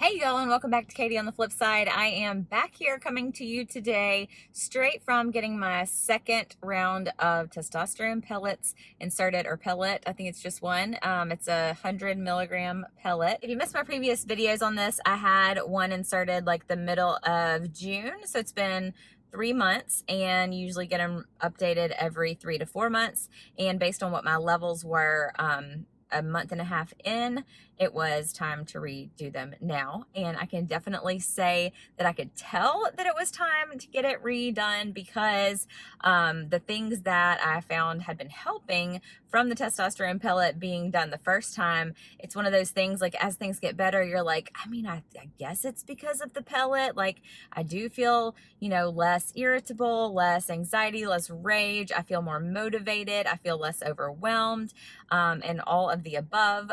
Hey y'all, and welcome back to Katie on the Flip Side. I am back here coming to you today straight from getting my second round of testosterone pellets inserted, or pellet. I think it's just one. It's a 100 milligram pellet. If you missed my previous videos on this, I had one inserted like the middle of June. So it's been 3 months, and you usually get them updated every 3 to 4 months. And based on what my levels were, a month and a half in, it was time to redo them now. And I can definitely say that I could tell that it was time to get it redone because the things that I found had been helping from the testosterone pellet being done the first time, it's one of those things, like, as things get better, you're like, I guess it's because of the pellet. Like, I do feel, less irritable, less anxiety, less rage. I feel more motivated. I feel less overwhelmed, and all of the above.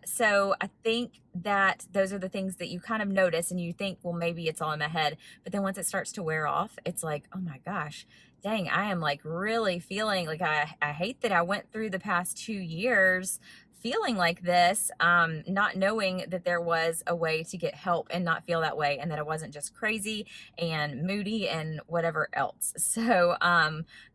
So I think that those are the things that you kind of notice and you think, well, maybe it's all in my head. But then once it starts to wear off, it's like, oh my gosh, dang, I am like really feeling like I hate that I went through the past 2 years feeling like this, not knowing that there was a way to get help and not feel that way, and that I wasn't just crazy and moody and whatever else. So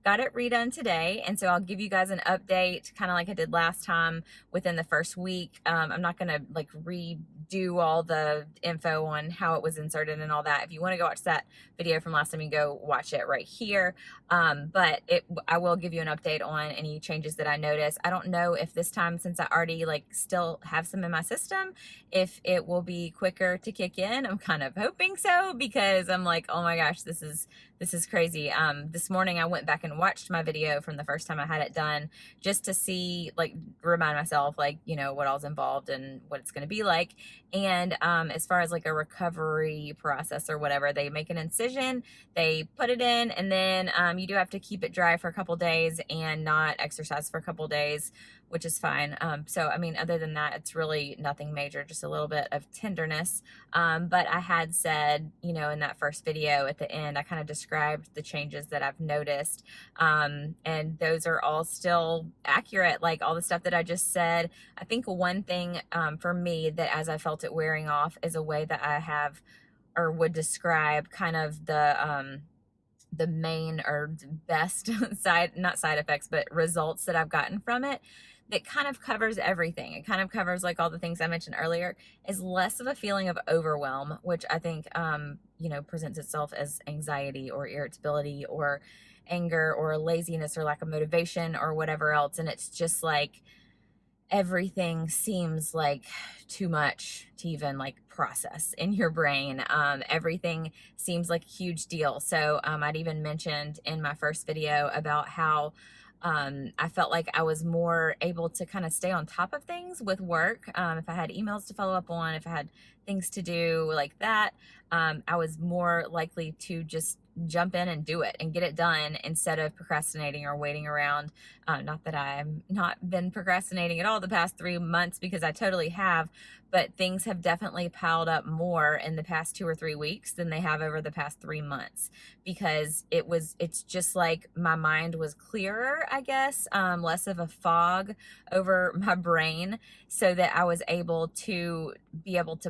got it redone today, and so I'll give you guys an update, kind of like I did last time, within the first week. I'm not gonna like redo all the info on how it was inserted and all that. If you want to go watch that video from last time, you can go watch it right here. But I will give you an update on any changes that I notice. I don't know if this time, since I already like still have some in my system, if it will be quicker to kick in. I'm kind of hoping so, because I'm like, oh my gosh, this is crazy. This morning I went back and watched my video from the first time I had it done, just to see, like, remind myself, like, what all's involved and what it's going to be like. And as far as like a recovery process or whatever, they make an incision, they put it in, and then you do have to keep it dry for a couple days and not exercise for a couple days, which is fine. So, I mean, other than that, it's really nothing major, just a little bit of tenderness. But I had said, in that first video at the end, I kind of described the changes that I've noticed. And those are all still accurate, like all the stuff that I just said. I think one thing for me, that as I felt it wearing off, is a way that I have, or would describe, kind of the main or best not side effects, but results that I've gotten from it, that kind of covers everything. It kind of covers like all the things I mentioned earlier, is less of a feeling of overwhelm, which I think, presents itself as anxiety or irritability or anger or laziness or lack of motivation or whatever else. And it's just like, everything seems like too much to even like process in your brain. Everything seems like a huge deal. So I'd even mentioned in my first video about how I felt like I was more able to kind of stay on top of things with work. If I had emails to follow up on, if I had things to do like that, I was more likely to just jump in and do it and get it done, instead of procrastinating or waiting around. Not that I've not been procrastinating at all the past 3 months, because I totally have, but things have definitely piled up more in the past 2 or 3 weeks than they have over the past 3 months, because it's just like my mind was clearer, I guess, less of a fog over my brain, so that I was able to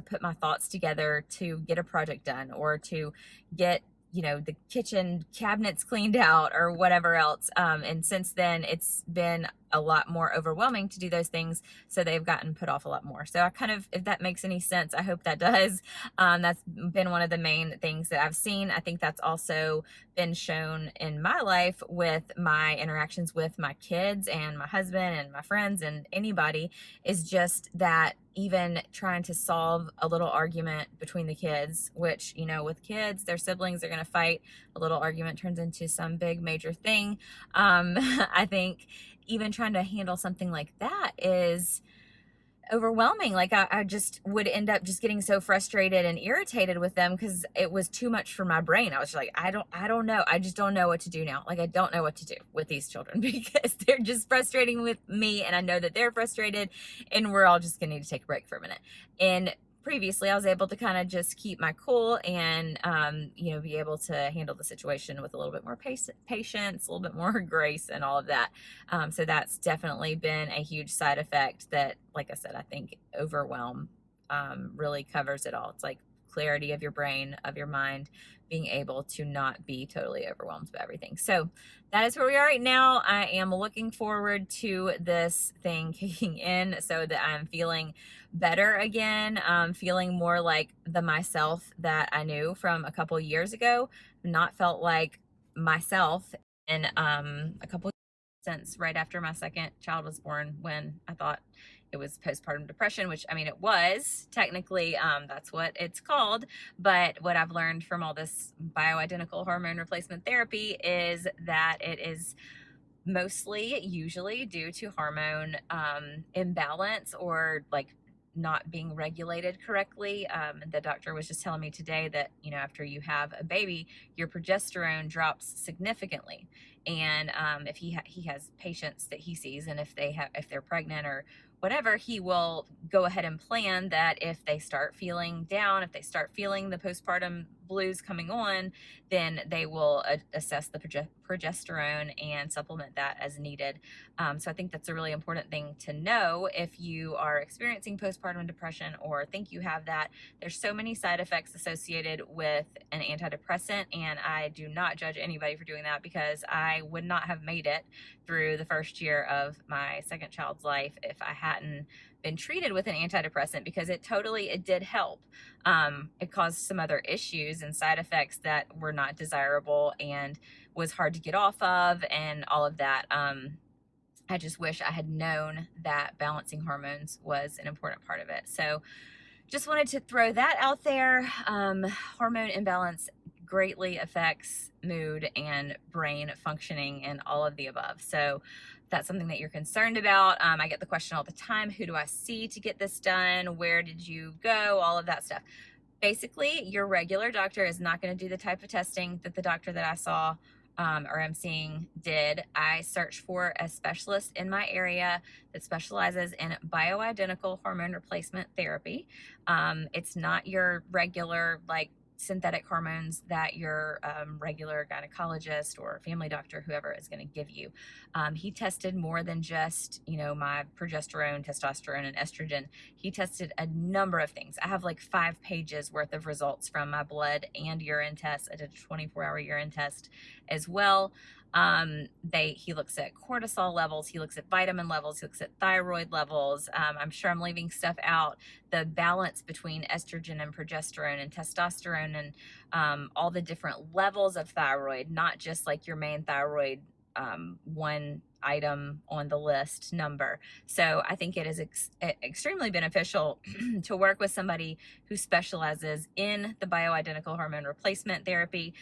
put my thoughts together to get a project done, or to get the kitchen cabinets cleaned out or whatever else. And since then, it's been a lot more overwhelming to do those things, so they've gotten put off a lot more. So I kind of, if that makes any sense, I hope that does. That's been one of the main things that I've seen. I think that's also been shown in my life with my interactions with my kids and my husband and my friends and anybody, is just that even trying to solve a little argument between the kids, which, with kids, their siblings are going to fight. A little argument turns into some big major thing. I think even trying to handle something like that is overwhelming. Like, I just would end up just getting so frustrated and irritated with them, because it was too much for my brain. I was just like, I don't know. I just don't know what to do now. Like, I don't know what to do with these children because they're just frustrating with me, and I know that they're frustrated, and we're all just gonna need to take a break for a minute. And previously I was able to kind of just keep my cool and, be able to handle the situation with a little bit more patience, a little bit more grace and all of that. So that's definitely been a huge side effect that, like I said, I think overwhelm really covers it all. It's like clarity of your brain, of your mind, being able to not be totally overwhelmed by everything. So that is where we are right now. I am looking forward to this thing kicking in so that I'm feeling better again, feeling more like the myself that I knew from a couple years ago. Not felt like myself in a couple since right after my second child was born, when I thought it was postpartum depression, which, I mean, it was technically, that's what it's called. But what I've learned from all this bioidentical hormone replacement therapy is that it is mostly usually due to hormone imbalance, or like not being regulated correctly. The doctor was just telling me today that, you know, after you have a baby, your progesterone drops significantly. And if he has patients that he sees, and if they're pregnant or whatever, he will go ahead and plan that if they start feeling down, if they start feeling the postpartum blues coming on, then they will assess the progesterone and supplement that as needed. So I think that's a really important thing to know if you are experiencing postpartum depression or think you have that. There's so many side effects associated with an antidepressant, and I do not judge anybody for doing that, because I would not have made it through the first year of my second child's life if I hadn't been treated with an antidepressant, because it did help. It caused some other issues and side effects that were not desirable and was hard to get off of, and all of that. I just wish I had known that balancing hormones was an important part of it. So just wanted to throw that out there. Hormone imbalance greatly affects mood and brain functioning and all of the above. So if that's something that you're concerned about, I get the question all the time: who do I see to get this done? Where did you go? All of that stuff. Basically, your regular doctor is not going to do the type of testing that the doctor that I saw or I'm seeing did. I search for a specialist in my area that specializes in bioidentical hormone replacement therapy. It's not your regular, like, synthetic hormones that your regular gynecologist or family doctor, whoever, is going to give you. He tested more than just, you know, my progesterone, testosterone, and estrogen. He tested a number of things. I have like 5 pages worth of results from my blood and urine tests. I did a 24-hour urine test as well. He looks at cortisol levels, he looks at vitamin levels, he looks at thyroid levels. I'm sure I'm leaving stuff out. The balance between estrogen and progesterone and testosterone, and all the different levels of thyroid, not just like your main thyroid one item on the list number. So I think it is extremely beneficial to work with somebody who specializes in the bioidentical hormone replacement therapy.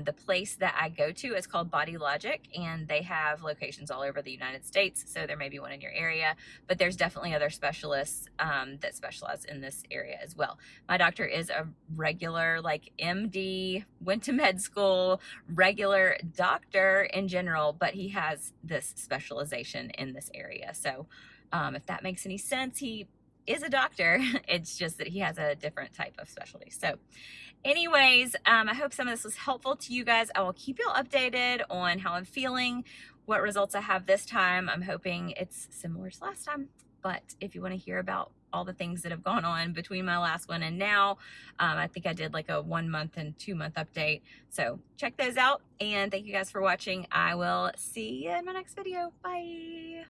The place that I go to is called Body Logic, and they have locations all over the United States. So there may be one in your area, but there's definitely other specialists that specialize in this area as well. My doctor is a regular, like, MD, went to med school, regular doctor in general, but he has this specialization in this area. So if that makes any sense, he is a doctor. It's just that he has a different type of specialty. So anyways, I hope some of this was helpful to you guys. I will keep you all updated on how I'm feeling, what results I have this time. I'm hoping it's similar to last time. But if you want to hear about all the things that have gone on between my last one and now, I think I did like a 1 month and 2 month update. So check those out. And thank you guys for watching. I will see you in my next video. Bye.